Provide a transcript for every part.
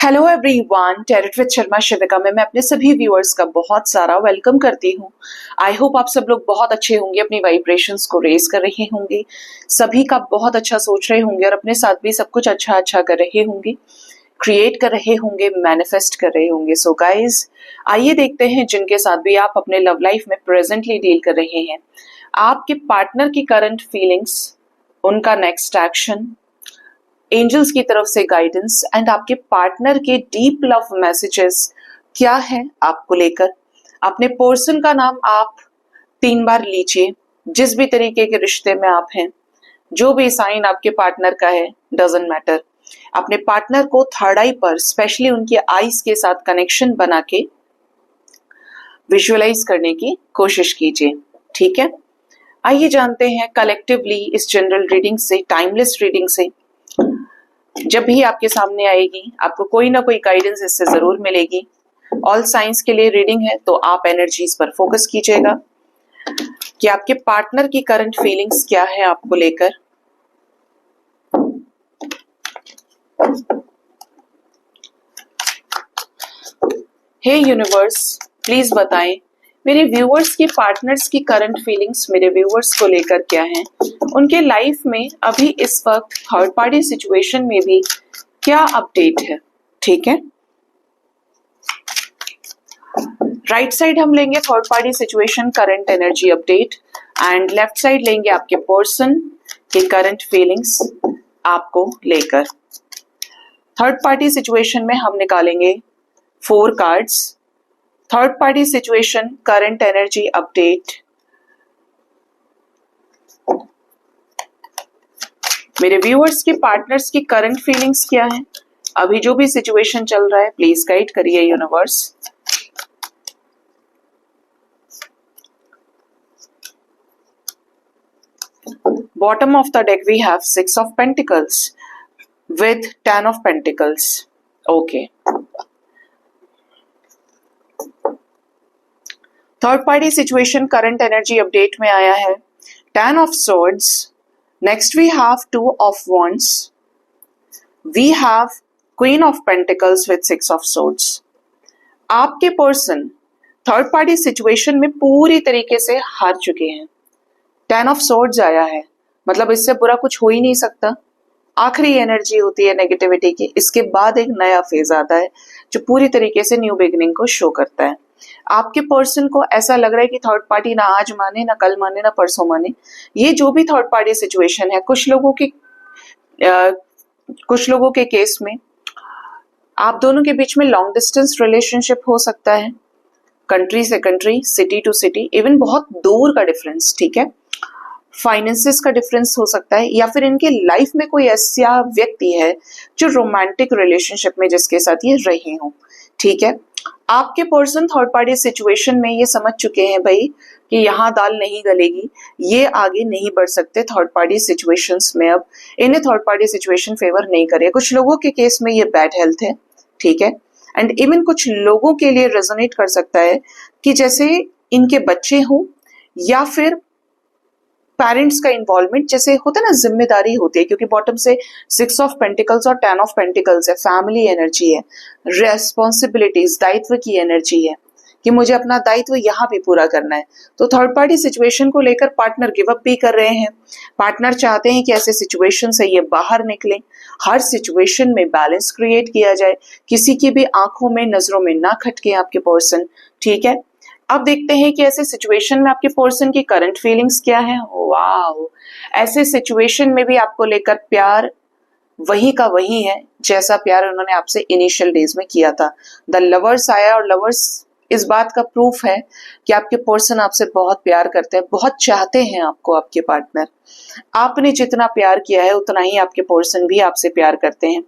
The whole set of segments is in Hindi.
Hello everyone, tarot with Sharma Shivika में मैं अपने सभी व्यूअर्स का बहुत सारा वेलकम करती हूँ। आई होप आप सब लोग बहुत अच्छे होंगे, अपनी वाइब्रेशंस को रेज कर रहे होंगे, सभी का बहुत अच्छा सोच रहे होंगे और अपने साथ भी सब कुछ अच्छा अच्छा कर रहे होंगे, क्रिएट कर रहे होंगे, मैनिफेस्ट कर रहे होंगे। सो गाइज, आइए देखते हैं जिनके साथ भी आप अपने लव लाइफ में प्रेजेंटली डील कर रहे हैं, आपके पार्टनर की करंट फीलिंग्स, उनका नेक्स्ट एक्शन, एंजल्स की तरफ से गाइडेंस एंड आपके पार्टनर के डीप लव मैसेजेस क्या है आपको लेकर। अपने पर्सन का नाम आप 3 बार लीजिए, जिस भी तरीके के रिश्ते में आप हैं, जो भी साइन आपके पार्टनर का है, डजंट मैटर। अपने पार्टनर को थर्ड आई पर स्पेशली उनकी आईज के साथ कनेक्शन बना के विजुअलाइज करने की कोशिश कीजिए। ठीक है, आइए जानते हैं कलेक्टिवली इस जनरल रीडिंग से, टाइमलेस रीडिंग से, जब भी आपके सामने आएगी आपको कोई ना कोई गाइडेंस इससे जरूर मिलेगी। ऑल साइंस के लिए रीडिंग है तो आप एनर्जीज पर फोकस कीजिएगा कि आपके पार्टनर की करंट फीलिंग्स क्या है आपको लेकर। हे यूनिवर्स, प्लीज बताएं मेरे व्यूअर्स के पार्टनर्स की करंट फीलिंग्स मेरे व्यूअर्स को लेकर क्या है, उनके लाइफ में अभी इस वक्त थर्ड पार्टी सिचुएशन में भी क्या अपडेट है। ठीक है, राइट साइड हम लेंगे third party situation current energy update and left side लेंगे आपके पर्सन की करंट फीलिंग्स आपको लेकर। थर्ड पार्टी सिचुएशन में हम निकालेंगे 4 cards. Third party situation current energy update, मेरे व्यूअर्स के पार्टनर्स की करंट फीलिंग्स क्या है, अभी जो भी सिचुएशन चल रहा है, प्लीज गाइड करिए universe. Bottom of the deck we have 6 of pentacles with 10 of pentacles. Okay, third party situation current energy update में आया है 10 of swords, next we have 2 of wands, we have queen of pentacles with 6 of swords। आपके पर्सन थर्ड पार्टी सिचुएशन में पूरी तरीके से हार चुके हैं। 10 ऑफ swords आया है, मतलब इससे बुरा कुछ हो ही नहीं सकता। आखिरी एनर्जी होती है नेगेटिविटी की, इसके बाद एक नया फेज आता है जो पूरी तरीके से न्यू बिगिनिंग को शो करता है। आपके पर्सन को ऐसा लग रहा है कि थर्ड पार्टी ना आज माने, ना कल माने, ना परसों माने। ये जो भी थर्ड पार्टी सिचुएशन है, कुछ लोगों के केस में आप दोनों के बीच में लॉन्ग डिस्टेंस रिलेशनशिप हो सकता है, कंट्री से country, city to city, even बहुत दूर का डिफरेंस। ठीक है, फाइनेंसेस का डिफरेंस हो सकता है, या फिर इनके लाइफ में कोई ऐसा व्यक्ति है जो रोमांटिक रिलेशनशिप में जिसके साथ ये रहे हो। ठीक है, आपके पर्सन थर्ड पार्टी सिचुएशन में ये समझ चुके हैं भाई कि यहाँ दाल नहीं गलेगी, ये आगे नहीं बढ़ सकते थर्ड पार्टी सिचुएशंस में, अब इन्हें थर्ड पार्टी सिचुएशन फेवर नहीं करे। कुछ लोगों के केस में ये बैड हेल्थ है। ठीक है, एंड इवन कुछ लोगों के लिए रेजोनेट कर सकता है कि जैसे इनके बच्चे हों या फिर पेरेंट्स का इन्वॉल्वमेंट, जैसे होता है ना, जिम्मेदारी होती है, क्योंकि बॉटम से 6 ऑफ पेंटिकल्स और 10 ऑफ पेंटिकल्स है, फैमिली एनर्जी है, रेस्पॉन्सिबिलिटीज, दायित्व की एनर्जी है कि मुझे अपना दायित्व यहाँ भी पूरा करना है। तो थर्ड पार्टी सिचुएशन को लेकर पार्टनर गिव अप भी कर रहे हैं। पार्टनर चाहते हैं कि ऐसे सिचुएशन से ये बाहर निकले, हर सिचुएशन में बैलेंस क्रिएट किया जाए, किसी की भी आंखों में, नजरों में ना खटके आपके पर्सन। ठीक है, अब देखते हैं कि ऐसे सिचुएशन में आपके पर्सन की करंट फीलिंग्स क्या है। वाओ, ऐसे सिचुएशन में भी आपको लेकर प्यार वही का वही है जैसा प्यार उन्होंने आपसे इनिशियल डेज में किया था। द लवर्स आया और लवर्स इस बात का प्रूफ है कि आपके पर्सन आपसे बहुत प्यार करते हैं, बहुत चाहते हैं आपको। आपके पार्टनर आपने जितना प्यार किया है उतना ही आपके पर्सन भी आपसे प्यार करते हैं।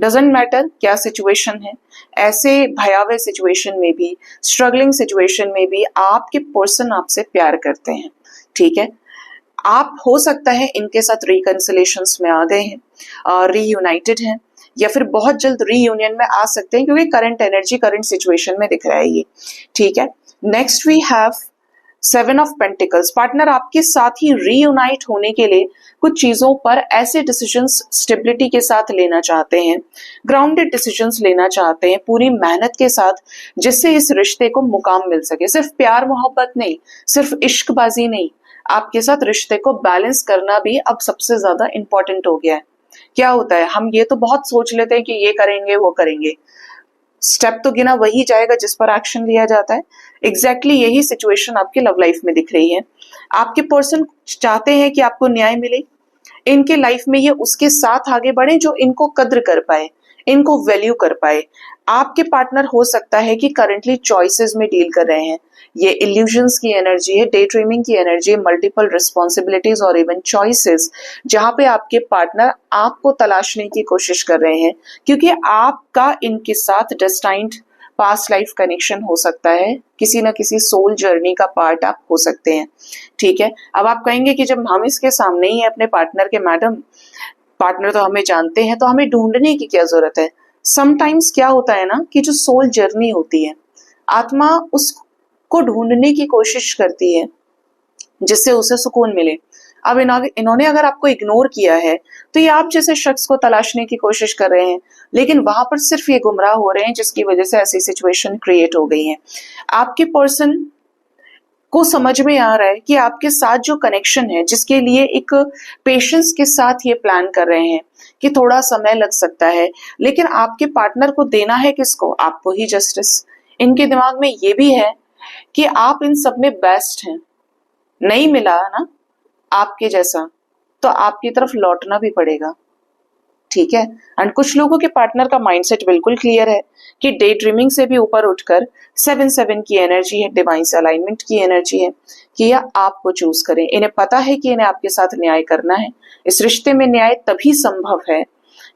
डजंट मैटर क्या सिचुएशन है, ऐसे भयावह सिचुएशन में भी, स्ट्रगलिंग सिचुएशन में भी आपके पर्सन आपसे प्यार करते हैं। ठीक है, आप हो सकता है इनके साथ रिकंसिलेशंस में आ गए हैं, रीयूनाइटेड हैं, या फिर बहुत जल्द रीयूनियन में आ सकते हैं, क्योंकि करंट एनर्जी करंट सिचुएशन में दिख रहा है ये। ठीक है, next we have seven of pentacles, partner आपके साथ ही रीयूनाइट होने के लिए कुछ चीजों पर ऐसे डिसीजंस स्टेबिलिटी के साथ लेना चाहते हैं, ग्राउंडेड डिसीजंस लेना चाहते हैं पूरी मेहनत के साथ, जिससे इस रिश्ते को मुकाम मिल सके। सिर्फ प्यार मोहब्बत नहीं, सिर्फ इश्कबाजी नहीं, आपके साथ रिश्ते को बैलेंस करना भी अब सबसे ज्यादा इंपॉर्टेंट हो गया है। क्या होता है, हम ये तो बहुत सोच लेते हैं कि ये करेंगे वो करेंगे, स्टेप तो गिना वही जाएगा जिस पर एक्शन लिया जाता है। एग्जैक्टली यही सिचुएशन आपकी लव लाइफ में दिख रही है। आपके पर्सन चाहते हैं कि आपको न्याय मिले, इनके लाइफ में ये उसके साथ आगे बढ़े जो इनको कद्र कर पाए, इनको वैल्यू कर पाए। आपके पार्टनर हो सकता है कि करंटली चॉइसेस में डील कर रहे हैं, ये इल्यूजन्स की एनर्जी है, डे ड्रीमिंग की एनर्जी है, मल्टीपल रिस्पॉन्सिबिलिटीज और इवन चॉइसेस, जहां पे आपके पार्टनर आपको तलाशने की कोशिश कर रहे हैं, क्योंकि आपका इनके साथ डेस्टाइन्ड पास्ट लाइफ कनेक्शन हो सकता है, किसी ना किसी सोल जर्नी का पार्ट आप हो सकते हैं। ठीक है, अब आप कहेंगे कि जब हम इसके सामने ही है अपने पार्टनर के, मैडम पार्टनर तो हमें जानते हैं तो हमें ढूंढने की क्या जरूरत है। समटाइम्स क्या होता है ना कि जो सोल जर्नी होती है, आत्मा उसको ढूंढने की कोशिश करती है जिससे उसे सुकून मिले। अब इन्होंने अगर आपको इग्नोर किया है तो ये आप जैसे शख्स को तलाशने की कोशिश कर रहे हैं, लेकिन वहां पर सिर्फ ये गुमराह हो रहे हैं, जिसकी वजह से ऐसी सिचुएशन क्रिएट हो गई है। आपके पर्सन को समझ में आ रहा है कि आपके साथ जो कनेक्शन है, जिसके लिए एक पेशेंस के साथ ये प्लान कर रहे हैं कि थोड़ा समय लग सकता है, लेकिन आपके पार्टनर को देना है किसको, आपको ही जस्टिस। इनके दिमाग में ये भी है कि आप इन सब में बेस्ट हैं, नहीं मिला ना आपके जैसा तो आपकी तरफ लौटना भी पड़ेगा। ठीक है, एंड कुछ लोगों के पार्टनर का माइंडसेट बिल्कुल क्लियर है कि डे ड्रीमिंग से भी ऊपर उठकर 7-7 की एनर्जी है, डिवाइन अलाइनमेंट की एनर्जी है कि यह आपको चूज करें। इन्हें पता है कि इन्हें आपके साथ न्याय करना है। इस रिश्ते में न्याय तभी संभव है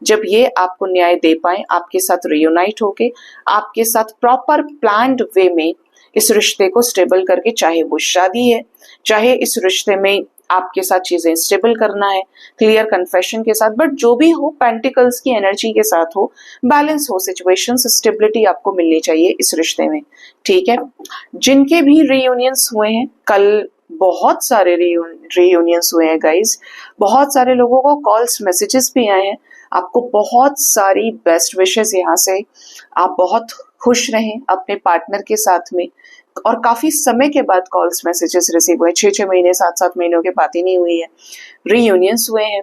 जब ये आपको न्याय दे पाए, आपके साथ रियूनाइट होके, आपके साथ प्रॉपर प्लान्ड वे में इस रिश्ते को स्टेबल करके, चाहे वो शादी है, चाहे इस रिश्ते में आपके साथ चीजें स्टेबल करना है क्लियर कन्फेशन के साथ, बट जो भी हो पेंटिकल्स की एनर्जी के साथ हो, बैलेंस हो सिचुएशन, स्टेबिलिटी आपको मिलनी चाहिए इस रिश्ते में। ठीक है, जिनके भी रीयूनियंस हुए हैं, कल बहुत सारे रीयूनियंस हुए हैं गाइज, बहुत सारे लोगों को कॉल्स मैसेजेस भी आए हैं, आपको बहुत सारी बेस्ट विशेस यहाँ से। आप बहुत खुश रहें अपने पार्टनर के साथ में, और काफी समय के बाद कॉल्स मैसेजेस रिसीव हुए, 6-6 महीने 7-7 महीनों के बात ही नहीं हुई है, रीयूनियंस हुए हैं।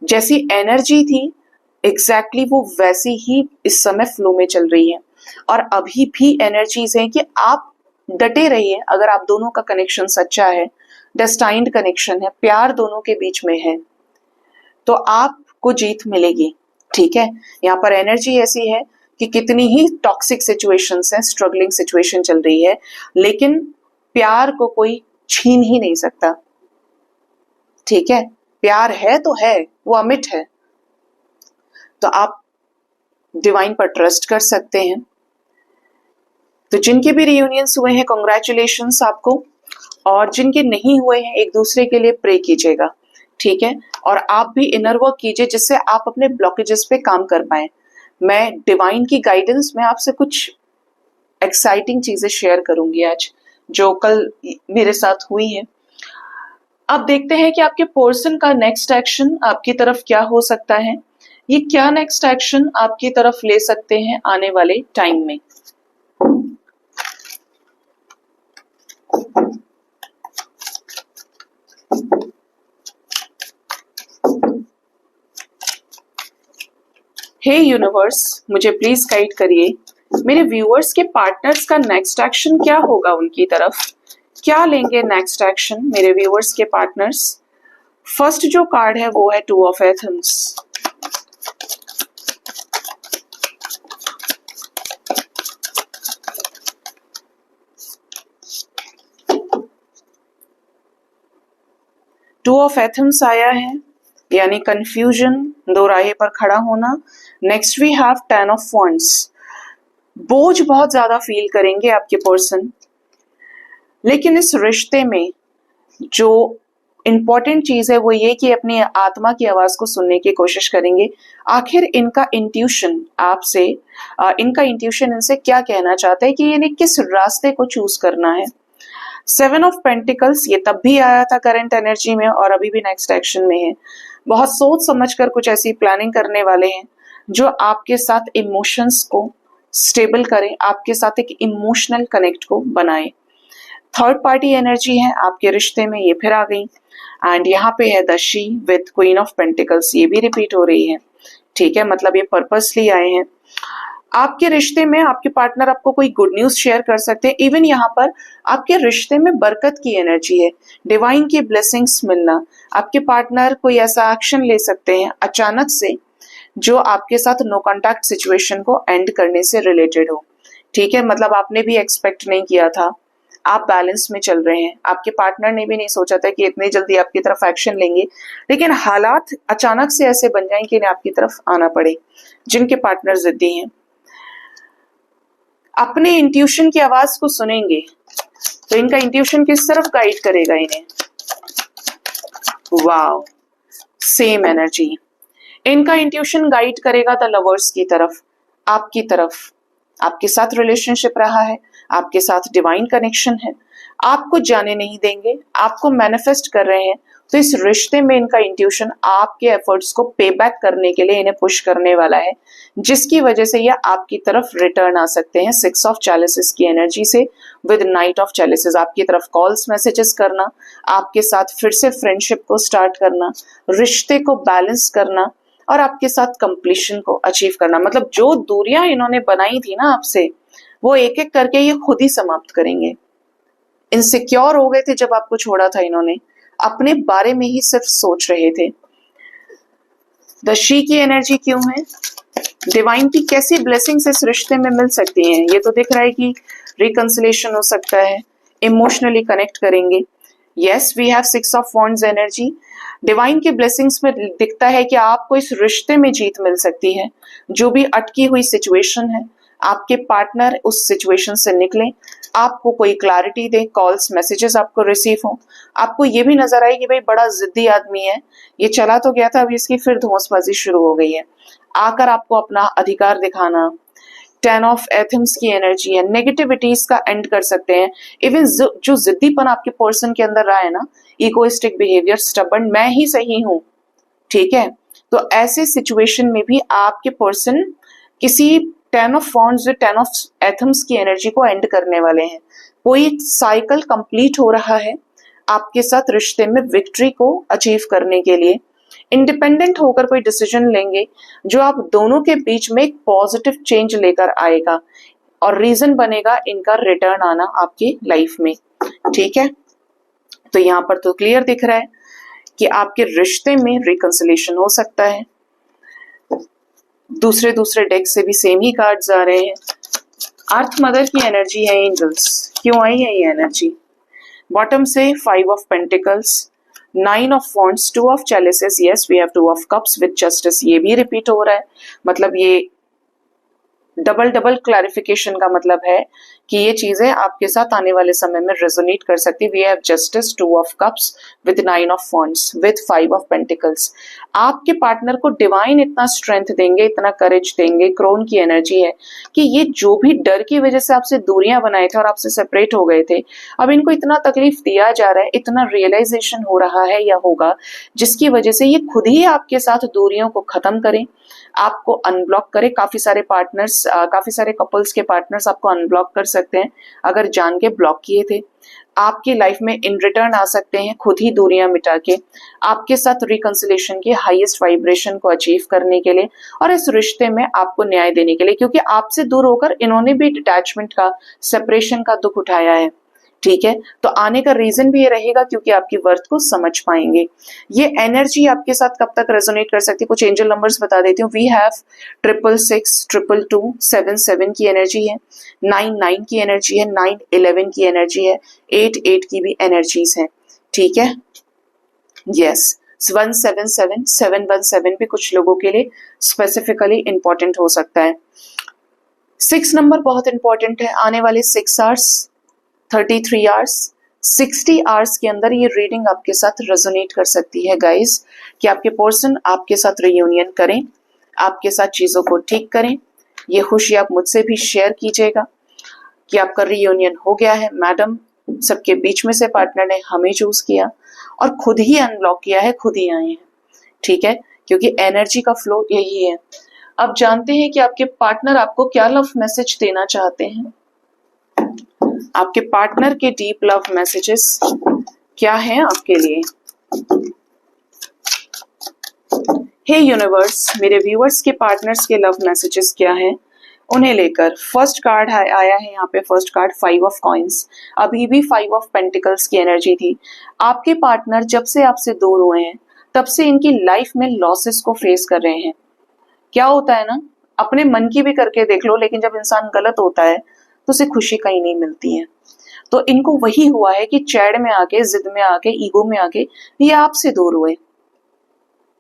जैसी एनर्जी थी एग्जैक्टली वो वैसी ही इस समय फ्लो में चल रही है, और अभी भी एनर्जीज हैं कि आप डटे रहिए। अगर आप दोनों का कनेक्शन सच्चा है, डेस्टाइन्ड कनेक्शन है, प्यार दोनों के बीच में है, तो आपको जीत मिलेगी। ठीक है, यहाँ पर एनर्जी ऐसी है कि कितनी ही टॉक्सिक सिचुएशंस हैं, स्ट्रगलिंग सिचुएशन चल रही है, लेकिन प्यार को कोई छीन ही नहीं सकता। ठीक है, प्यार है तो है, वो अमिट है, तो आप डिवाइन पर ट्रस्ट कर सकते हैं। तो जिनके भी रियूनियंस हुए हैं, कॉन्ग्रेचुलेशंस आपको, और जिनके नहीं हुए हैं एक दूसरे के लिए प्रे कीजिएगा। ठीक है, और आप भी इनर वर्क कीजिए जिससे आप अपने ब्लॉकेजेस पे काम कर पाए। मैं डिवाइन की गाइडेंस में आपसे कुछ एक्साइटिंग चीजें शेयर करूंगी आज, जो कल मेरे साथ हुई है। अब देखते हैं कि आपके पर्सन का नेक्स्ट एक्शन आपकी तरफ क्या हो सकता है, ये क्या नेक्स्ट एक्शन आपकी तरफ ले सकते हैं आने वाले टाइम में। हे यूनिवर्स, मुझे प्लीज गाइड करिए, मेरे व्यूअर्स के पार्टनर्स का नेक्स्ट एक्शन क्या होगा, उनकी तरफ क्या लेंगे नेक्स्ट एक्शन मेरे व्यूअर्स के पार्टनर्स। फर्स्ट जो कार्ड है वो है 2 of athames. Two of athames आया है, यानी कंफ्यूजन, दो राहे पर खड़ा होना। Next we have 10 of wands. बोझ बहुत ज्यादा फील करेंगे आपके पर्सन, लेकिन इस रिश्ते में जो इंपॉर्टेंट चीज है वो ये कि अपनी आत्मा की आवाज को सुनने की कोशिश करेंगे। आखिर इनका इंट्यूशन आपसे, इनका इंट्यूशन इनसे क्या कहना चाहता है कि इन्हें किस रास्ते को चूज करना है। 7 ऑफ पेंटिकल्स ये तब भी आया था करंट एनर्जी में और अभी भी नेक्स्ट एक्शन में है। बहुत सोच समझकर कुछ ऐसी प्लानिंग करने वाले हैं जो आपके साथ इमोशंस को स्टेबल करें, आपके साथ एक इमोशनल कनेक्ट को बनाए। थर्ड पार्टी एनर्जी है आपके रिश्ते में, ये फिर आ गई। एंड यहाँ पे है the she with queen of pentacles, ये भी रिपीट हो रही है। ठीक है, मतलब ये पर्पसली आए हैं। आपके रिश्ते में आपके पार्टनर आपको कोई गुड न्यूज शेयर कर सकते हैं। इवन यहाँ पर आपके रिश्ते में बरकत की एनर्जी है, डिवाइन की ब्लेसिंग्स मिलना। आपके पार्टनर कोई ऐसा एक्शन ले सकते हैं अचानक से जो आपके साथ नो कॉन्टैक्ट सिचुएशन को एंड करने से रिलेटेड हो। ठीक है, मतलब आपने भी एक्सपेक्ट नहीं किया था, आप बैलेंस में चल रहे हैं, आपके पार्टनर ने भी नहीं सोचा था कि इतनी जल्दी आपकी तरफ एक्शन लेंगे, लेकिन हालात अचानक से ऐसे बन जाएं कि इन्हें आपकी तरफ आना पड़े। जिनके पार्टनर जिद्दी हैं अपने इंट्यूशन की आवाज को सुनेंगे, तो इनका इंट्यूशन किस तरफ गाइड करेगा इन्हें। वाओ, सेम एनर्जी, इनका इंट्यूशन गाइड करेगा द लवर्स की तरफ, आपकी तरफ। आपके साथ रिलेशनशिप रहा है, आपके साथ डिवाइन कनेक्शन है, आपको जाने नहीं देंगे, आपको मैनिफेस्ट कर रहे हैं। तो इस रिश्ते में इनका इंट्यूशन आपके एफर्ट्स को पे बैक करने के लिए इन्हें पुश करने वाला है, जिसकी वजह से ये आपकी तरफ रिटर्न आ सकते हैं 6 ऑफ चैलिसेस की एनर्जी से विद नाइट ऑफ चैलिसेस। आपकी तरफ कॉल्स मैसेजेस करना, आपके साथ फिर से फ्रेंडशिप को स्टार्ट करना, रिश्ते को बैलेंस करना और आपके साथ कंप्लीशन को अचीव करना। मतलब जो दूरियां इन्होंने बनाई थी ना आपसे, वो एक एक करके ये खुद ही समाप्त करेंगे। इनसिक्योर हो गए थे जब आपको छोड़ा था इन्होंने, अपने बारे में ही सिर्फ सोच रहे थे। द शी की एनर्जी क्यों है, डिवाइन की कैसी ब्लेसिंग्स इस रिश्ते में मिल सकती हैं। ये तो दिख रहा है कि रिकंसिलेशन हो सकता है, इमोशनली कनेक्ट करेंगे। Yes, we have 6 of wands energy. Divine की ब्लेसिंग्स में दिखता है कि आपको इस रिश्ते में जीत मिल सकती है। जो भी अटकी हुई सिचुएशन है, आपके पार्टनर उस सिचुएशन से निकले, आपको कोई क्लैरिटी दे, कॉल्स मैसेजेस आपको रिसीव हो, आपको ये भी नजर आए कि भाई बड़ा जिद्दी आदमी है, ये चला तो गया था, अभी इसकी फिर धौंसबाजी शुरू हो गई है, आकर आपको अपना अधिकार दिखाना। 10 ऑफ एथम्स की एनर्जी है, नेगेटिविटीज का एंड कर सकते हैं। इवन जो जिद्दीपन आपके पर्सन के अंदर रहा है ना, इगोइस्टिक बिहेवियर, स्टबर्न, मैं ही सही हूं, ठीक है, तो ऐसे सिचुएशन में भी आपके पर्सन किसी 10 ऑफ वॉन्ड्स, 10 ऑफ एथम्स की एनर्जी को एंड करने वाले हैं। कोई साइकिल कंप्लीट हो रहा है आपके साथ रिश्ते में विक्ट्री को अचीव करने के लिए। इंडिपेंडेंट होकर कोई डिसीजन लेंगे जो आप दोनों के बीच में एक पॉजिटिव चेंज लेकर आएगा और रीजन बनेगा इनका रिटर्न आना आपकी लाइफ में। ठीक है, तो यहाँ पर तो क्लियर दिख रहा है कि आपके रिश्ते में रिकंसिलेशन हो सकता है। दूसरे डेक से भी सेम ही कार्ड्स आ रहे हैं। अर्थ मदर की एनर्जी है, एंजल्स क्यों आई है ये एनर्जी। बॉटम से 5 of pentacles, 9 of wands, 2 of chalices, yes we have 2 of cups with justice, ये भी रिपीट हो रहा है। मतलब ये डबल क्लैरिफिकेशन का मतलब है कि ये चीजें आपके साथ आने वाले समय में रेजोनेट कर सकती। We have justice, 2 of cups with 9 of wands with 5 of pentacles. आपके पार्टनर को डिवाइन इतना स्ट्रेंथ देंगे, इतना करेज देंगे, क्रोन की एनर्जी है कि ये जो भी डर की वजह से आपसे दूरियां बनाए थे और आपसे सेपरेट हो गए थे, अब इनको इतना तकलीफ दिया जा रहा है, इतना रियलाइजेशन हो रहा है या होगा, जिसकी वजह से ये खुद ही आपके साथ दूरियों को खत्म करें, आपको अनब्लॉक करे। काफी सारे पार्टनर्स, काफी सारे कपल्स के पार्टनर्स आपको अनब्लॉक कर सकते हैं अगर जान के ब्लॉक किए थे। आपकी लाइफ में इन रिटर्न आ सकते हैं खुद ही दूरियां मिटा के, आपके साथ रिकंसिलेशन के हाईएस्ट वाइब्रेशन को अचीव करने के लिए और इस रिश्ते में आपको न्याय देने के लिए, क्योंकि आपसे दूर होकर इन्होंने भी डिटैचमेंट का, सेपरेशन का दुख उठाया है। ठीक है, तो आने का रीजन भी ये रहेगा क्योंकि आपकी वर्थ को समझ पाएंगे। ये एनर्जी आपके साथ कब तक रेजोनेट कर सकती है, कुछ एंजल नंबर्स बता देती हूँ। वी हैव 666, 222, 7 की एनर्जी है, 9 की एनर्जी है, 9 11 की एनर्जी है, 8 की भी एनर्जीज है। ठीक है, यस 177, 717 भी कुछ लोगों के लिए स्पेसिफिकली इंपॉर्टेंट हो सकता है। 6 नंबर बहुत इंपॉर्टेंट है। आने वाले 6 आवर्स, 33 आवर्स, 60 आवर्स के अंदर ये रीडिंग आपके साथ रेजोनेट कर सकती है गाइस, कि आपके पर्सन आपके साथ रियूनियन करें, आपके साथ चीजों को ठीक करें। ये खुशी आप मुझसे भी शेयर कीजिएगा कि आपका रियूनियन हो गया है। मैडम सबके बीच में से पार्टनर ने हमें चूज किया और खुद ही अनब्लॉक किया है, खुद ही आए हैं, ठीक है, क्योंकि एनर्जी का फ्लो यही है। अब जानते हैं कि आपके पार्टनर आपको क्या लव मैसेज देना चाहते हैं। आपके पार्टनर के डीप लव मैसेजेस क्या हैं आपके लिए। हे यूनिवर्स, मेरे व्यूअर्स के पार्टनर्स के लव मैसेजेस क्या हैं उन्हें लेकर। फर्स्ट कार्ड आया है यहाँ पे, फर्स्ट कार्ड 5 ऑफ कॉइंस। अभी भी 5 ऑफ पेंटिकल्स की एनर्जी थी। आपके पार्टनर जब से आपसे दूर हुए हैं तब से इनकी लाइफ में लॉसेस को फेस कर रहे हैं। क्या होता है ना, अपने मन की भी करके देख लो, लेकिन जब इंसान गलत होता है तो उसे खुशी कहीं नहीं मिलती है। तो इनको वही हुआ है कि चैड़ में आके, जिद में आके, ईगो में आके ये आपसे दूर हुए,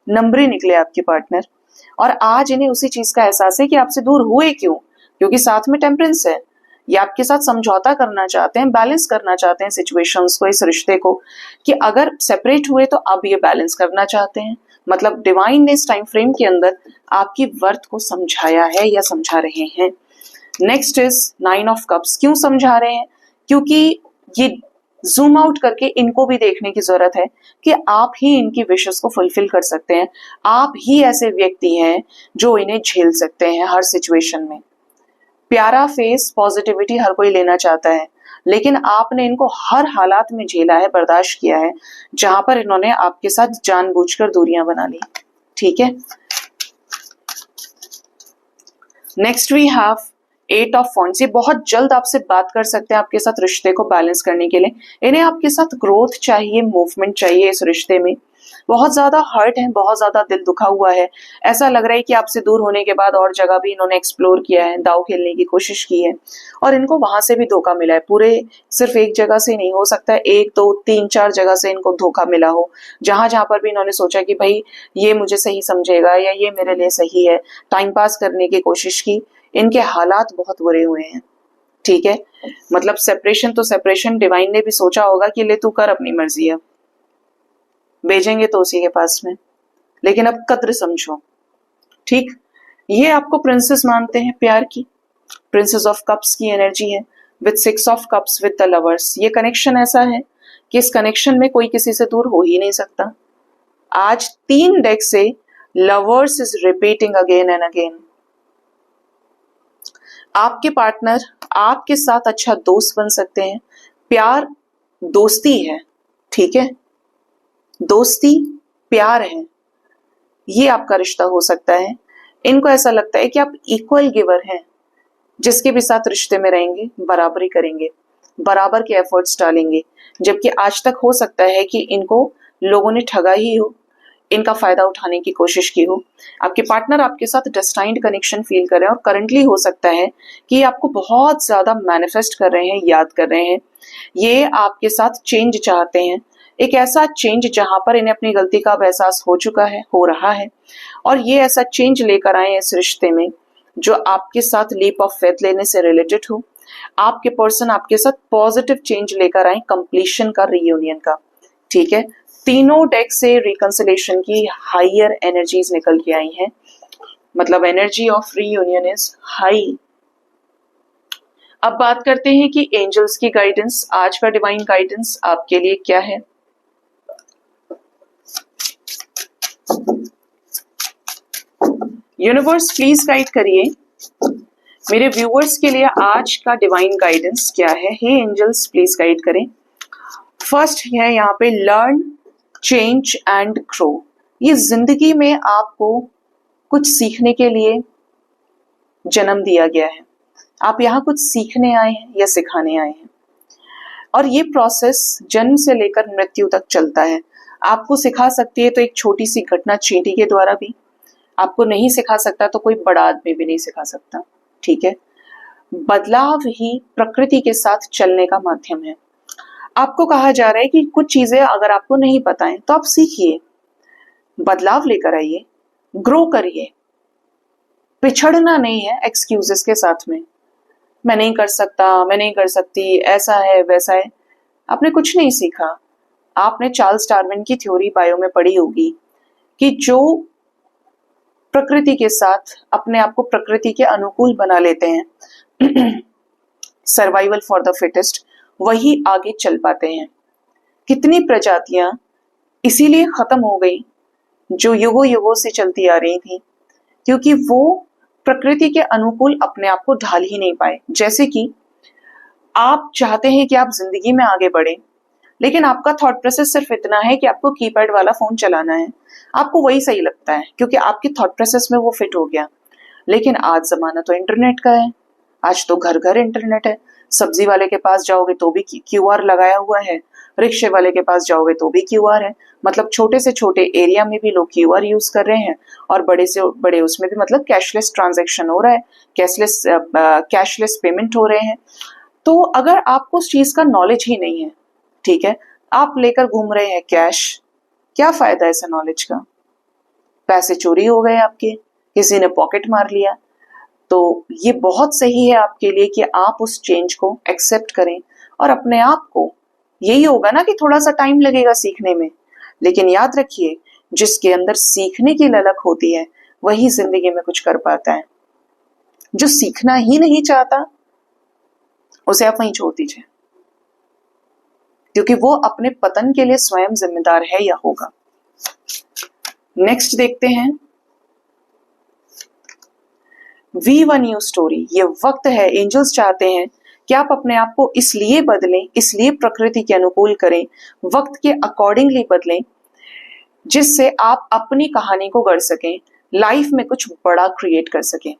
नंबरे निकले आपके पार्टनर। और आज इन्हें उसी चीज का एहसास है कि आपसे दूर हुए क्यों, क्योंकि साथ में टेम्परेंस है। ये आपके साथ समझौता करना चाहते हैं, बैलेंस करना चाहते हैं सिचुएशंस को, इस रिश्ते को, कि अगर सेपरेट हुए तो अब ये बैलेंस करना चाहते हैं। मतलब डिवाइन ने इस टाइम फ्रेम के अंदर आपकी वर्थ को समझाया है या समझा रहे हैं। Next is 9 of cups. क्यों समझा रहे हैं? क्योंकि ये जूम आउट करके इनको भी देखने की जरूरत है कि आप ही इनकी विशेस को फुलफिल कर सकते हैं। आप ही ऐसे व्यक्ति हैं जो इन्हें झेल सकते हैं हर सिचुएशन में। प्यारा फेस, पॉजिटिविटी हर कोई लेना चाहता है, लेकिन आपने इनको हर हालात में झेला है, बर्दाश्त किया है, जहां पर इन्होंने आपके साथ जानबूझकर दूरियां बना ली, ठीक है। Next we have 8 of wands. ये बहुत जल्द आपसे बात कर सकते हैं आपके साथ रिश्ते को बैलेंस करने के लिए। इन्हें आपके साथ ग्रोथ चाहिए, मूवमेंट चाहिए इस रिश्ते में। बहुत ज्यादा हर्ट है, बहुत ज्यादा दिल दुखा हुआ है। ऐसा लग रहा है कि आपसे दूर होने के बाद और जगह भी इन्होंने एक्सप्लोर किया है, दाव खेलने की कोशिश की है और इनको वहां से भी धोखा मिला है। पूरे सिर्फ एक जगह से नहीं हो सकता है, 1 2 3 4 जगह से इनको धोखा मिला हो। जहां जहां पर भी इन्होंने सोचा कि भाई ये मुझे सही समझेगा या ये मेरे लिए सही है, टाइम पास करने की कोशिश की, इनके हालात बहुत बुरे हुए हैं, ठीक है। मतलब सेपरेशन तो सेपरेशन, डिवाइन ने भी सोचा होगा कि ले तू कर अपनी मर्जी, अब भेजेंगे तो उसी के पास में, लेकिन अब कद्र समझो, ठीक। ये आपको प्रिंसेस मानते हैं प्यार की, प्रिंसेस ऑफ कप्स की एनर्जी है with 6 of cups with the lovers. ये कनेक्शन ऐसा है कि इस कनेक्शन में कोई किसी से दूर हो ही नहीं सकता। आज 3 डेक से lovers is repeating again and again. आपके पार्टनर आपके साथ अच्छा दोस्त बन सकते हैं। प्यार दोस्ती है, ठीक है, दोस्ती प्यार है, ये आपका रिश्ता हो सकता है। इनको ऐसा लगता है कि आप इक्वल गिवर हैं, जिसके भी साथ रिश्ते में रहेंगे बराबरी करेंगे, बराबर के एफर्ट्स डालेंगे। जबकि आज तक हो सकता है कि इनको लोगों ने ठगा ही हो, इनका फायदा उठाने की कोशिश की हो। आपके पार्टनर आपके साथ डेस्टाइन्ड कनेक्शन फील कर रहे हैं और करंटली हो सकता है कि ये आपको बहुत ज्यादा मैनिफेस्ट कर रहे हैं, याद कर रहे हैं। ये आपके साथ चेंज चाहते हैं, एक ऐसा चेंज जहां पर इन्हें अपनी गलती का अब एहसास हो चुका है, हो रहा है, और ये ऐसा चेंज लेकर आए इस रिश्ते में जो आपके साथ लीप ऑफ फेथ लेने से रिलेटेड हो। आपके पर्सन आपके साथ पॉजिटिव चेंज लेकर आए, कंप्लीशन का, रियूनियन का, ठीक है। तीनों डेक से रिकंसिलेशन की हायर एनर्जीज निकल के आई हैं, मतलब energy of reunion is high. अब बात करते हैं कि एंजल्स की गाइडेंस, आज का डिवाइन गाइडेंस आपके लिए क्या है। यूनिवर्स प्लीज गाइड करिए मेरे व्यूअर्स के लिए आज का डिवाइन गाइडेंस क्या है। हे एंजल्स प्लीज गाइड करें। फर्स्ट है यहाँ पे लर्न, चेंज एंड ग्रो। ये जिंदगी में आपको कुछ सीखने के लिए जन्म दिया गया है। आप यहाँ कुछ सीखने आए हैं या सिखाने आए हैं, और ये प्रोसेस जन्म से लेकर मृत्यु तक चलता है। आपको सिखा सकती है तो एक छोटी सी घटना चींटी के द्वारा भी, आपको नहीं सिखा सकता तो कोई बड़ा आदमी भी नहीं सिखा सकता, ठीक है। बदलाव ही प्रकृति के साथ चलने का माध्यम है। आपको कहा जा रहा है कि कुछ चीजें अगर आपको नहीं पता है तो आप सीखिए, बदलाव लेकर आइए, ग्रो करिए। पिछड़ना नहीं है एक्सक्यूजेस के साथ में, मैं नहीं कर सकता, मैं नहीं कर सकती, ऐसा है वैसा है। आपने कुछ नहीं सीखा। आपने चार्ल्स डार्विन की थ्योरी बायो में पढ़ी होगी कि जो प्रकृति के साथ अपने आप को प्रकृति के अनुकूल बना लेते हैं, सर्वाइवल फॉर द फिटेस्ट, वही आगे चल पाते हैं। कितनी प्रजातियां इसीलिए खत्म हो गई जो युगों युगों से चलती आ रही थी, क्योंकि वो प्रकृति के अनुकूल अपने आप को ढाल ही नहीं पाए। जैसे कि आप चाहते हैं कि आप जिंदगी में आगे बढ़े, लेकिन आपका थॉट प्रोसेस सिर्फ इतना है कि आपको कीपैड वाला फोन चलाना है, आपको वही सही लगता है क्योंकि आपके थॉट प्रोसेस में वो फिट हो गया। लेकिन आज जमाना तो इंटरनेट का है, आज तो घर घर इंटरनेट है। सब्जी वाले के पास जाओगे तो भी क्यूआर लगाया हुआ है, रिक्शे वाले के पास जाओगे तो भी क्यूआर है। मतलब छोटे से छोटे एरिया में भी लोग क्यूआर यूज कर रहे हैं, और बड़े से बड़े उसमें भी मतलब कैशलेस ट्रांजैक्शन हो रहा है, कैशलेस पेमेंट हो रहे हैं। तो अगर आपको उस चीज का नॉलेज ही नहीं है, ठीक है, आप लेकर घूम रहे हैं कैश, क्या फायदा है ऐसा नॉलेज का? पैसे चोरी हो गए आपके, किसी ने पॉकेट मार लिया। तो ये बहुत सही है आपके लिए कि आप उस चेंज को एक्सेप्ट करें और अपने आप को, यही होगा ना कि थोड़ा सा टाइम लगेगा सीखने में, लेकिन याद रखिए जिसके अंदर सीखने की ललक होती है वही जिंदगी में कुछ कर पाता है। जो सीखना ही नहीं चाहता उसे आप वहीं छोड़ दीजिए, क्योंकि वो अपने पतन के लिए स्वयं जिम्मेदार है या होगा। नेक्स्ट देखते हैं V1 न्यू स्टोरी। ये वक्त है, एंजल्स चाहते हैं कि आप अपने आप को इसलिए बदलें, इसलिए प्रकृति के अनुकूल करें, वक्त के अकॉर्डिंगली बदलें, जिससे आप अपनी कहानी को गढ़ सकें, लाइफ में कुछ बड़ा क्रिएट कर सकें।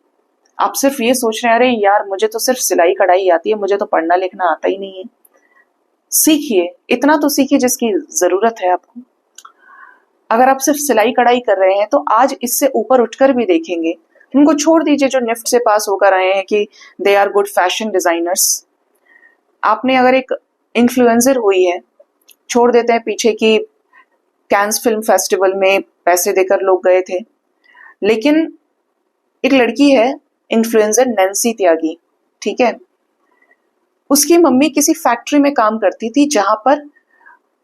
आप सिर्फ ये सोच रहे हैं अरे यार मुझे तो सिर्फ सिलाई कढ़ाई आती है, मुझे तो पढ़ना लिखना आता ही नहीं है। सीखिए, इतना तो सीखिए जिसकी जरूरत है आपको। अगर आप सिर्फ सिलाई कढ़ाई कर रहे हैं तो आज इससे ऊपर उठकर भी देखेंगे। उनको छोड़ दीजिए जो निफ्ट से पास होकर आए हैं कि they are good fashion designers. आपने अगर एक इन्फ्लुएंसर हुई है, छोड़ देते हैं पीछे कि कैंस फिल्म फेस्टिवल में पैसे देकर लोग गए थे, लेकिन एक लड़की है इन्फ्लुएंसर नैन्सी त्यागी, ठीक है, उसकी मम्मी किसी फैक्ट्री में काम करती थी जहां पर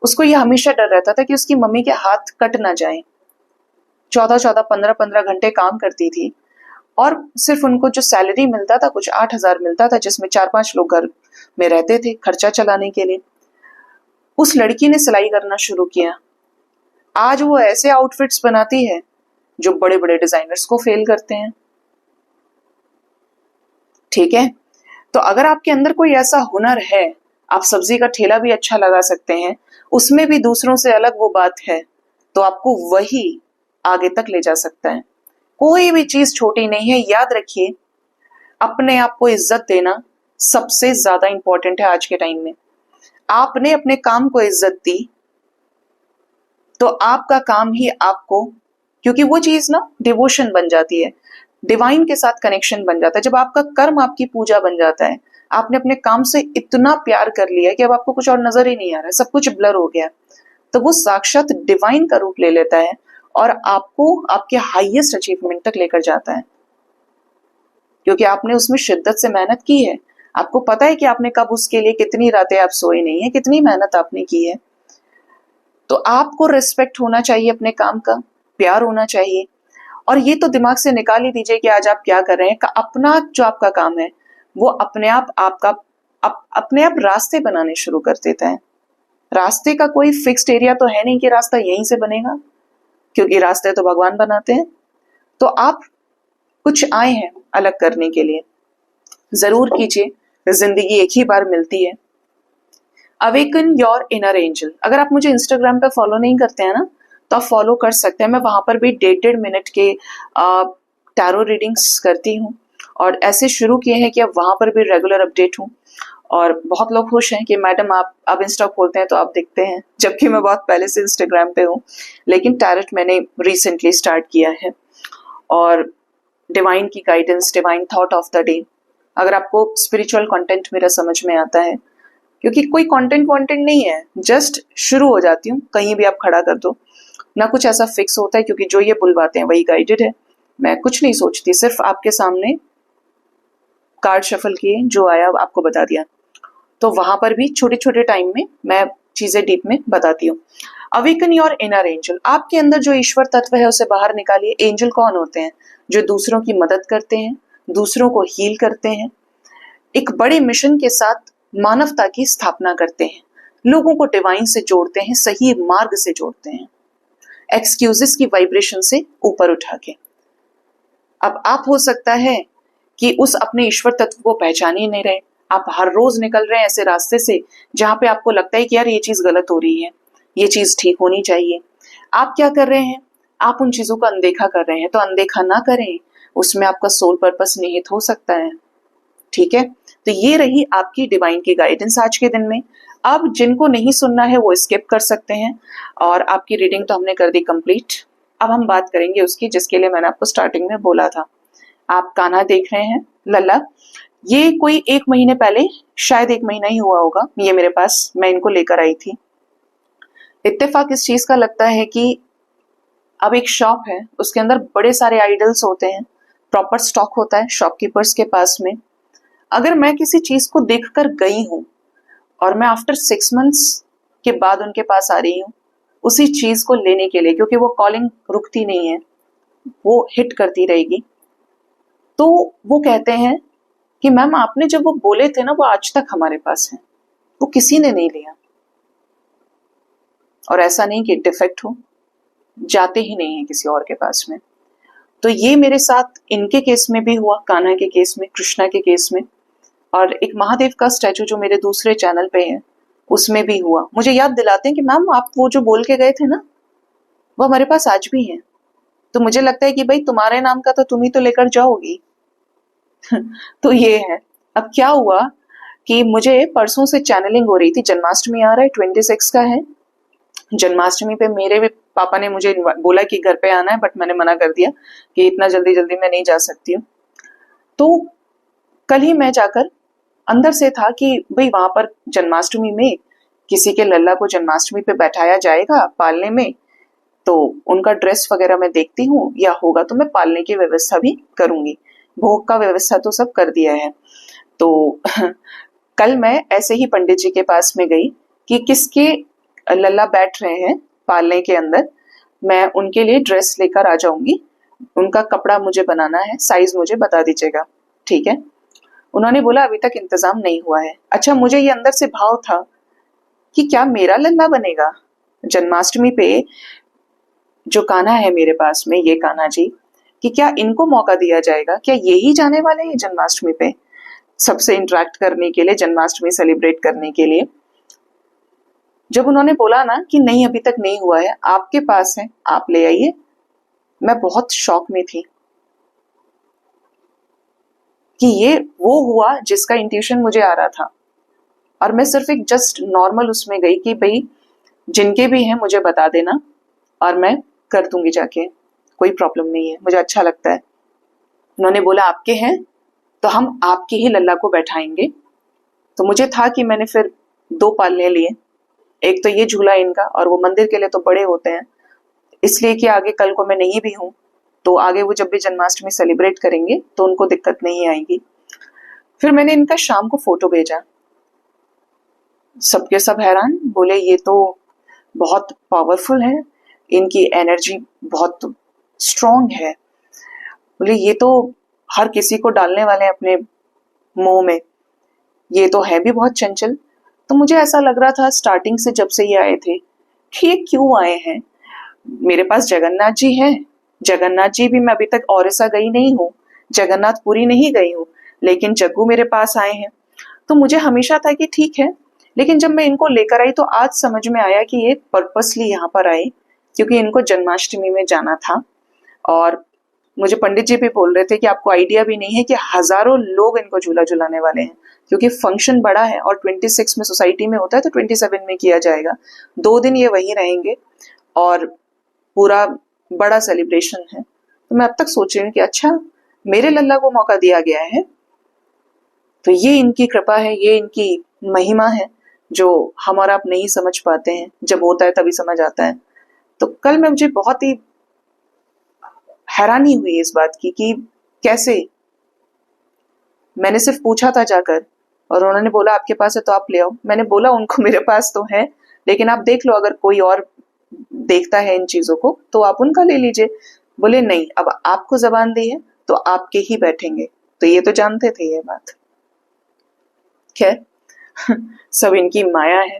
उसको यह हमेशा डर रहता था कि उसकी मम्मी के हाथ कट ना जाए। 14-14, 15-15 घंटे काम करती थी और सिर्फ उनको जो सैलरी मिलता था कुछ 8,000 मिलता था, जिसमें 4-5 लोग घर में रहते थे खर्चा चलाने के लिए। उस लड़की ने सिलाई करना शुरू किया। आज वो ऐसे आउटफिट्स बनाती है जो बड़े बड़े डिजाइनर्स को फेल करते हैं, ठीक है। तो अगर आपके अंदर कोई ऐसा हुनर है, आप सब्जी का ठेला भी अच्छा लगा सकते हैं, उसमें भी दूसरों से अलग वो बात है, तो आपको वही आगे तक ले जा सकता है। कोई भी चीज छोटी नहीं है। याद रखिए, अपने आप को इज्जत देना सबसे ज्यादा इंपॉर्टेंट है आज के टाइम में। आपने अपने काम को इज्जत दी तो आपका काम ही आपको, क्योंकि वो चीज ना डिवोशन बन जाती है, डिवाइन के साथ कनेक्शन बन जाता है। जब आपका कर्म आपकी पूजा बन जाता है, आपने अपने काम से इतना प्यार कर लिया कि अब आपको कुछ और नजर ही नहीं आ रहा है, सब कुछ ब्लर हो गया, तो वो साक्षात डिवाइन का रूप ले लेता है और आपको आपके हाईएस्ट अचीवमेंट तक लेकर जाता है, क्योंकि आपने उसमें शिद्दत से मेहनत की है। आपको पता है कि आपने कब उसके लिए कितनी रातें आप सोए नहीं है, कितनी मेहनत आपने की है। तो आपको रिस्पेक्ट होना चाहिए, अपने काम का प्यार होना चाहिए। और ये तो दिमाग से निकाल ही दीजिए कि आज आप क्या कर रहे हैं। अपना जो आपका काम है वो अपने आप अपने आप रास्ते बनाने शुरू कर देता है। रास्ते का कोई फिक्स्ड एरिया तो है नहीं कि रास्ता यहीं से बनेगा, क्योंकि रास्ते तो भगवान बनाते हैं। तो आप कुछ आए हैं अलग करने के लिए, जरूर कीजिए, जिंदगी एक ही बार मिलती है। Awaken your inner angel. अगर आप मुझे इंस्टाग्राम पे फॉलो नहीं करते हैं ना, तो आप फॉलो कर सकते हैं। मैं वहां पर भी 1.5 मिनट के टैरो रीडिंग्स करती हूँ, और ऐसे शुरू किए हैं कि अब वहां पर भी रेगुलर अपडेट हूँ। और बहुत लोग खुश हैं कि मैडम आप इंस्टा खोलते हैं तो आप दिखते हैं, जबकि मैं बहुत पहले से इंस्टाग्राम पे हूँ, लेकिन टैरोट मैंने रिसेंटली स्टार्ट किया है। और डिवाइन की guidance, divine thought of the day, अगर आपको स्पिरिचुअल कंटेंट मेरा समझ में आता है, क्योंकि कोई कंटेंट नहीं है, जस्ट शुरू हो जाती हूँ, कहीं भी आप खड़ा कर दो, ना कुछ ऐसा फिक्स होता है, क्योंकि जो ये बुलवाते हैं वही गाइडेड है। मैं कुछ नहीं सोचती, सिर्फ आपके सामने कार्ड शफल किए, जो आया आपको बता दिया। तो वहां पर भी छोटे छोटे टाइम में मैं चीजें डीप में बताती हूँ। Awaken your inner angel. आपके अंदर जो ईश्वर तत्व है उसे बाहर निकालिए। एंजल कौन होते हैं? जो दूसरों की मदद करते हैं, दूसरों को हील करते हैं, एक बड़े मिशन के साथ मानवता की स्थापना करते हैं, लोगों को डिवाइन से जोड़ते हैं, सही मार्ग से जोड़ते हैं, एक्सक्यूजेस की वाइब्रेशन से ऊपर उठा के। अब आप हो सकता है कि उस अपने ईश्वर तत्व को पहचान ही नहीं रहे, आप हर रोज निकल रहे हैं ऐसे रास्ते से जहां पे आपको लगता है कि यार ये चीज गलत हो रही है, ये चीज ठीक होनी चाहिए। आप क्या कर रहे हैं, आप उन चीजों का अनदेखा कर रहे हैं। तो अनदेखा ना करें, उसमें आपका सोल पर्पस निहित हो सकता है। ठीक है, तो ये रही आपकी डिवाइन की गाइडेंस आज के दिन में। अब जिनको नहीं सुनना है वो स्किप कर सकते हैं, और आपकी रीडिंग तो हमने कर दी कंप्लीट। अब हम बात करेंगे उसकी जिसके लिए मैंने आपको स्टार्टिंग में बोला था। आप कान्हा देख रहे हैं, लल्ला। ये कोई 1 महीने पहले, शायद 1 महीना ही हुआ होगा, ये मेरे पास, मैं इनको लेकर आई थी। इत्तेफाक इस चीज का लगता है कि अब एक शॉप है, उसके अंदर बड़े सारे आइडल्स होते हैं, प्रॉपर स्टॉक होता है शॉपकीपर्स के पास में। अगर मैं किसी चीज को देखकर गई हूं और मैं आफ्टर 6 मंथ्स के बाद उनके पास आ रही हूँ उसी चीज को लेने के लिए, क्योंकि वो कॉलिंग रुकती नहीं है, वो हिट करती रहेगी, तो वो कहते हैं कि मैम आपने जब वो बोले थे ना, वो आज तक हमारे पास है, वो किसी ने नहीं लिया। और ऐसा नहीं कि डिफेक्ट हो, जाते ही नहीं है किसी और के पास में। तो ये मेरे साथ इनके केस में भी हुआ, कान्हा के केस में, कृष्णा के केस में, और एक महादेव का स्टैचू जो मेरे दूसरे चैनल पे है उसमें भी हुआ। मुझे याद दिलाते हैं कि मैम आप वो जो बोल के गए थे ना, वो हमारे पास आज भी है। तो मुझे लगता है कि भाई तुम्हारे नाम का तो तुम ही तो लेकर जाओगी। तो ये है। अब क्या हुआ कि मुझे परसों से चैनलिंग हो रही थी, जन्माष्टमी आ रहा है, 26 का है। जन्माष्टमी पे मेरे भी पापा ने मुझे बोला कि घर पे आना है, बट मैंने मना कर दिया कि इतना जल्दी जल्दी मैं नहीं जा सकती हूँ। तो कल ही मैं जाकर, अंदर से था कि भाई वहां पर जन्माष्टमी में किसी के लल्ला को जन्माष्टमी पे बैठाया जाएगा पालने में, तो उनका ड्रेस वगैरह मैं देखती हूँ, या होगा तो मैं पालने की व्यवस्था भी करूंगी। भोग का व्यवस्था तो सब कर दिया है। तो कल मैं ऐसे ही पंडित जी के पास में गई कि किसके लल्ला बैठ रहे हैं पालने के अंदर, मैं उनके लिए ड्रेस लेकर आ जाऊंगी, उनका कपड़ा मुझे बनाना है, साइज मुझे बता दीजिएगा। ठीक है। उन्होंने बोला अभी तक इंतजाम नहीं हुआ है। अच्छा, मुझे ये अंदर से भाव था कि क्या मेरा लल्ला बनेगा जन्माष्टमी पे, जो कान्हा है मेरे पास में, ये कान्हा जी, कि क्या इनको मौका दिया जाएगा, क्या यही जाने वाले हैं जन्माष्टमी पे सबसे इंटरेक्ट करने के लिए, जन्माष्टमी सेलिब्रेट करने के लिए। जब उन्होंने बोला ना कि नहीं अभी तक नहीं हुआ है, आपके पास है, आप ले आइए, मैं बहुत शॉक में थी कि ये वो हुआ जिसका इंट्यूशन मुझे आ रहा था। और मैं सिर्फ एक जस्ट नॉर्मल उसमें गई कि भाई जिनके भी हैं मुझे बता देना और मैं कर दूंगी जाके, कोई प्रॉब्लम नहीं है, मुझे अच्छा लगता है। उन्होंने बोला आपके हैं तो हम आपके ही लल्ला को बैठाएंगे। तो मुझे था कि मैंने फिर 2 पालने लिए, एक तो ये झूला इनका, और वो मंदिर के लिए तो बड़े होते हैं, इसलिए कि आगे कल को मैं नहीं भी हूं तो आगे वो जब भी जन्माष्टमी सेलिब्रेट करेंगे तो उनको दिक्कत नहीं आएगी। फिर मैंने इनका शाम को फोटो भेजा, सबके सब हैरान, बोले ये तो बहुत पावरफुल है, इनकी एनर्जी बहुत स्ट्रॉन्ग है, बोले ये तो हर किसी को डालने वाले हैं अपने मुंह में, ये तो है भी बहुत चंचल। तो मुझे ऐसा लग रहा था स्टार्टिंग से जब से ये आए थे कि ये क्यों आए हैं। मेरे पास जगन्नाथ जी हैं, जगन्नाथ जी भी मैं अभी तक ओरिसा गई नहीं हूँ, जगन्नाथपुरी नहीं गई हूँ, लेकिन जग्गू मेरे पास आए हैं। तो मुझे हमेशा था कि ठीक है, लेकिन जब मैं इनको लेकर आई तो आज समझ में आया कि ये पर्पसली यहाँ पर आए क्योंकि इनको जन्माष्टमी में जाना था। और मुझे पंडित जी भी बोल रहे थे कि आपको आइडिया भी नहीं है कि हजारों लोग इनको झूला झुलाने वाले हैं, क्योंकि फंक्शन बड़ा है और 26 में सोसाइटी में होता है तो 27 में किया जाएगा। 2 दिन ये वहीं रहेंगे और पूरा बड़ा सेलिब्रेशन है। तो मैं अब तक सोच रही हूँ कि अच्छा मेरे लल्ला को मौका दिया गया है, तो ये इनकी कृपा है, ये इनकी महिमा है जो हम और आप नहीं समझ पाते हैं, जब होता है तभी समझ आता है। तो कल में मुझे बहुत ही हैरानी हुई इस बात की कि कैसे, मैंने सिर्फ पूछा था जाकर और उन्होंने बोला आपके पास है तो आप ले आओ। मैंने बोला उनको मेरे पास तो है, लेकिन आप देख लो अगर कोई और देखता है इन चीजों को तो आप उनका ले लीजिए। बोले नहीं, अब आपको जबान दी है तो आपके ही बैठेंगे। तो ये तो जानते थे ये बात। खैर, सब इनकी माया है,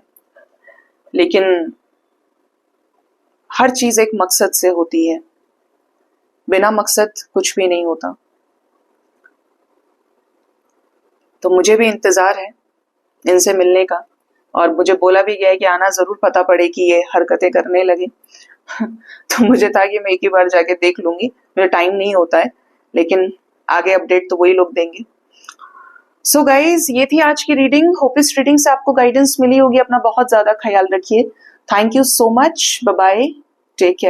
लेकिन हर चीज एक मकसद से होती है, बिना मकसद कुछ भी नहीं होता। तो मुझे भी इंतजार है इनसे मिलने का, और मुझे बोला भी गया है कि आना जरूर, पता पड़े कि ये हरकतें करने लगे। तो मुझे था कि मैं एक ही बार जाके देख लूंगी, मेरा टाइम नहीं होता है, लेकिन आगे अपडेट तो वही लोग देंगे। सो गाइज, ये थी आज की रीडिंग। होप इस रीडिंग से आपको गाइडेंस मिली होगी। अपना बहुत ज्यादा ख्याल रखिए। Thank you so much. Bye bye, take care.